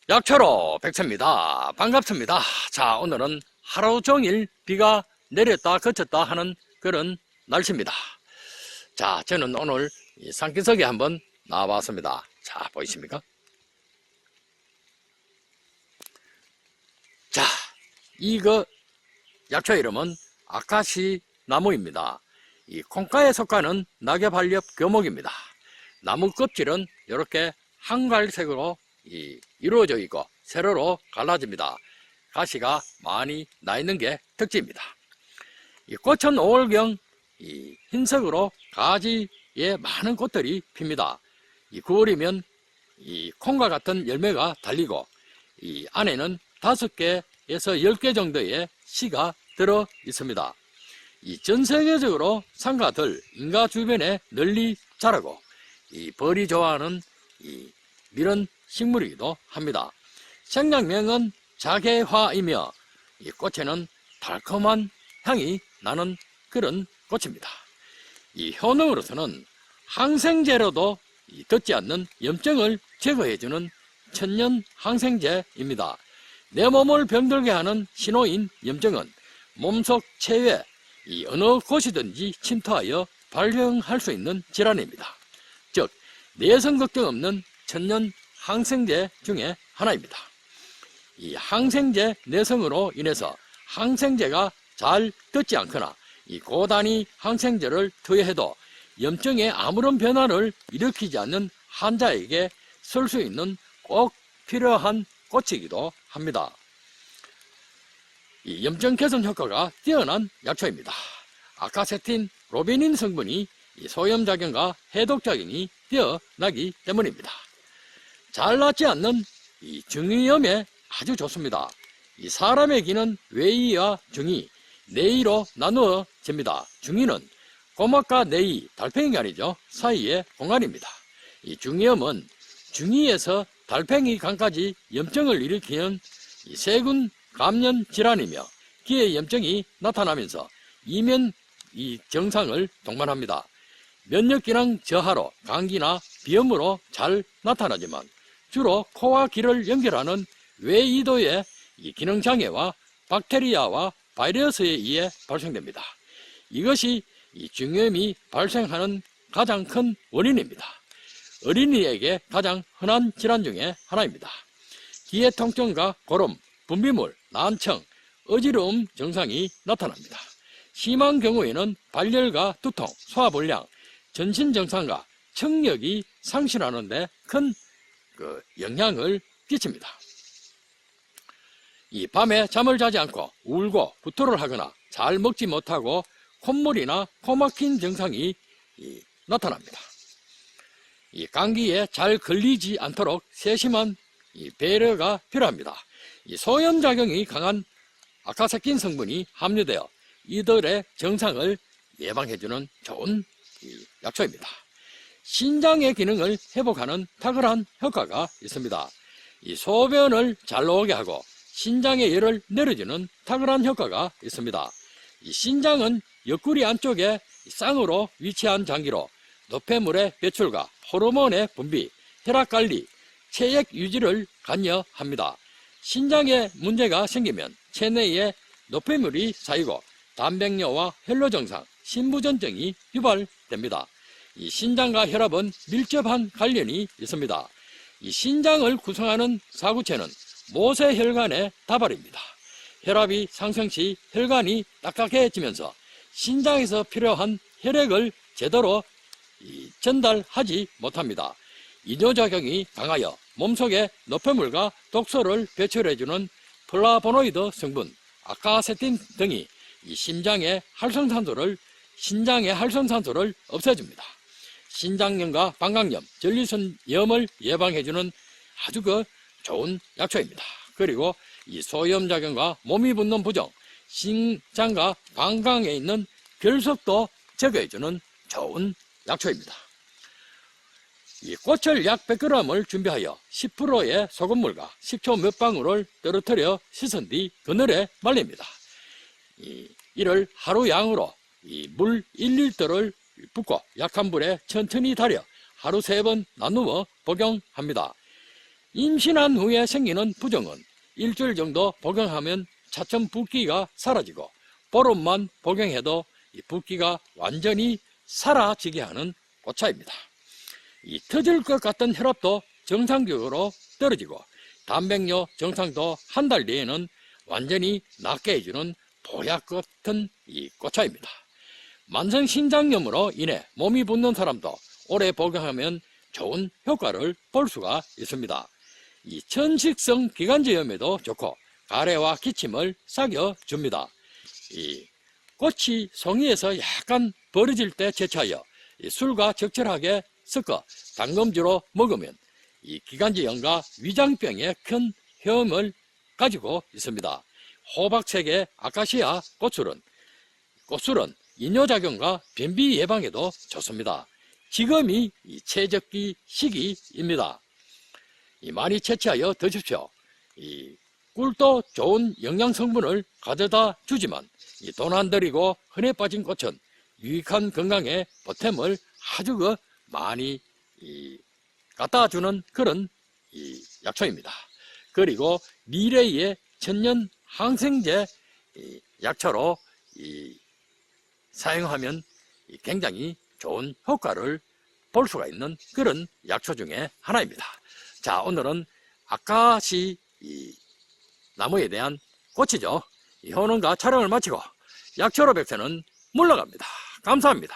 약초로 백세입니다. 반갑습니다. 자, 오늘은 하루 종일 비가 내렸다 그쳤다 하는 그런 날씨입니다. 자, 저는 오늘 산기슭에 한번 나와봤습니다. 자, 보이십니까? 자, 이거 약초 이름은 아카시 나무입니다. 이 콩가에 속하는 낙엽한렵 교목입니다. 나무 껍질은 이렇게 한갈색으로 이루어져 있고 세로로 갈라집니다. 가시가 많이 나 있는 게 특징입니다. 이 꽃은 5월경 흰색으로 가지에 많은 꽃들이 핍니다. 9월이면 이 콩과 같은 열매가 달리고 이 안에는 5개에서 10개 정도의 씨가 들어 있습니다. 전 세계적으로 산가들 인가 주변에 널리 자라고 벌이 좋아하는 밀은 식물이기도 합니다. 생장명은 자개화이며 이 꽃에는 달콤한 향이 나는 그런 꽃입니다. 효능으로서는 항생제로도 듣지 않는 염증을 제거해주는 천연 항생제입니다. 내 몸을 병들게 하는 신호인 염증은 몸속 체외 어느 곳이든지 침투하여 발병할 수 있는 질환입니다. 즉 내성 걱정 없는 천연 항생제 중에 하나입니다. 항생제 내성으로 인해서 항생제가 잘 듣지 않거나 고단위 항생제를 투여해도 염증에 아무런 변화를 일으키지 않는 환자에게 쓸 수 있는 꼭 필요한 꽃이기도 합니다. 염증 개선 효과가 뛰어난 약초입니다. 아카세틴, 로베닌 성분이 소염작용과 해독작용이 뛰어나기 때문입니다. 잘 낫지 않는 중이염에 아주 좋습니다. 사람의 기는 외이와 중이, 내이로 나누어집니다. 중이는 고막과 내이, 달팽이가 아니죠. 사이의 공간입니다. 중이염은 중이에서 달팽이 간까지 염증을 일으키는 세균 감염 질환이며 기에 염증이 나타나면서 이면 증상을 동반합니다. 면역기능 저하로 감기나 비염으로 잘 나타나지만 주로 코와 귀를 연결하는 외이도의 기능장애와 박테리아와 바이러스에 의해 발생됩니다. 이것이 중이염이 발생하는 가장 큰 원인입니다. 어린이에게 가장 흔한 질환 중에 하나입니다. 기의 통증과 고름, 분비물, 난청, 어지러움 증상이 나타납니다. 심한 경우에는 발열과 두통, 소화불량, 전신 증상과 청력이 상실하는 데 큰 영향을 끼칩니다. 밤에 잠을 자지 않고 울고 구토를 하거나 잘 먹지 못하고 콧물이나 코막힌 증상이 나타납니다. 감기에 잘 걸리지 않도록 세심한 배려가 필요합니다. 소염작용이 강한 아카세킨 성분이 함유되어 이들의 증상을 예방해주는 좋은 약초입니다. 신장의 기능을 회복하는 탁월한 효과가 있습니다. 소변을 잘 나오게 하고 신장의 열을 내려주는 탁월한 효과가 있습니다. 신장은 옆구리 안쪽에 쌍으로 위치한 장기로 노폐물의 배출과 호르몬의 분비, 혈압관리, 체액 유지를 관여합니다. 신장에 문제가 생기면 체내에 노폐물이 쌓이고 단백뇨와 혈로 증상, 심부전증이 유발됩니다. 신장과 혈압은 밀접한 관련이 있습니다. 신장을 구성하는 사구체는 모세혈관의 다발입니다. 혈압이 상승 시 혈관이 딱딱해지면서 신장에서 필요한 혈액을 제대로 전달하지 못합니다. 이뇨작용이 강하여 몸속에 노폐물과 독소를 배출해주는 플라보노이드 성분, 아카세틴 등이 신장의 활성산소를 없애줍니다. 신장염과 방광염, 전리선염을 예방해주는 아주 좋은 약초입니다. 그리고 소염작용과 몸이 붓는 부종, 신장과 방광에 있는 결석도 제거해주는 좋은 약초입니다. 꽃을 약 100g을 준비하여 10%의 소금물과 식초 몇 방울을 떨어뜨려 씻은 뒤 그늘에 말립니다. 이를 하루 양으로 물 1리터를 붓고 약한 불에 천천히 달여 하루 3번 나누어 복용합니다. 임신한 후에 생기는 부종은 일주일 정도 복용하면 차츰 붓기가 사라지고 보름만 복용해도 이 붓기가 완전히 사라지게 하는 꽃차입니다. 이 터질 것 같던 혈압도 정상적으로 떨어지고 단백뇨 증상도 한 달 내에는 완전히 낫게 해주는 보약 같은 이 꽃차입니다. 만성신장염으로 인해 몸이 붓는 사람도 오래 복용하면 좋은 효과를 볼 수가 있습니다. 이 천식성 기관지염에도 좋고 가래와 기침을 삭여줍니다. 이 꽃이 송이에서 약간 벌어질 때 채취하여 술과 적절하게 섞어 담금주로 먹으면 이 기관지염과 위장병에 큰 효험을 가지고 있습니다. 호박색의 아카시아 꽃술은 이뇨작용과 변비 예방에도 좋습니다. 지금이 이 최적기 시기입니다. 많이 채취하여 드십시오. 꿀도 좋은 영양 성분을 가져다 주지만 돈 안 들이고 흔해 빠진 꽃은 유익한 건강에 보탬을 아주 많이 갖다 주는 그런 약초입니다. 그리고 미래의 천년 항생제 약초로 사용하면 굉장히 좋은 효과를 볼 수가 있는 그런 약초 중에 하나입니다. 자, 오늘은 아카시 나무에 대한 꽃이죠. 이 효능과 촬영을 마치고 약초로 백세는 물러갑니다. 감사합니다.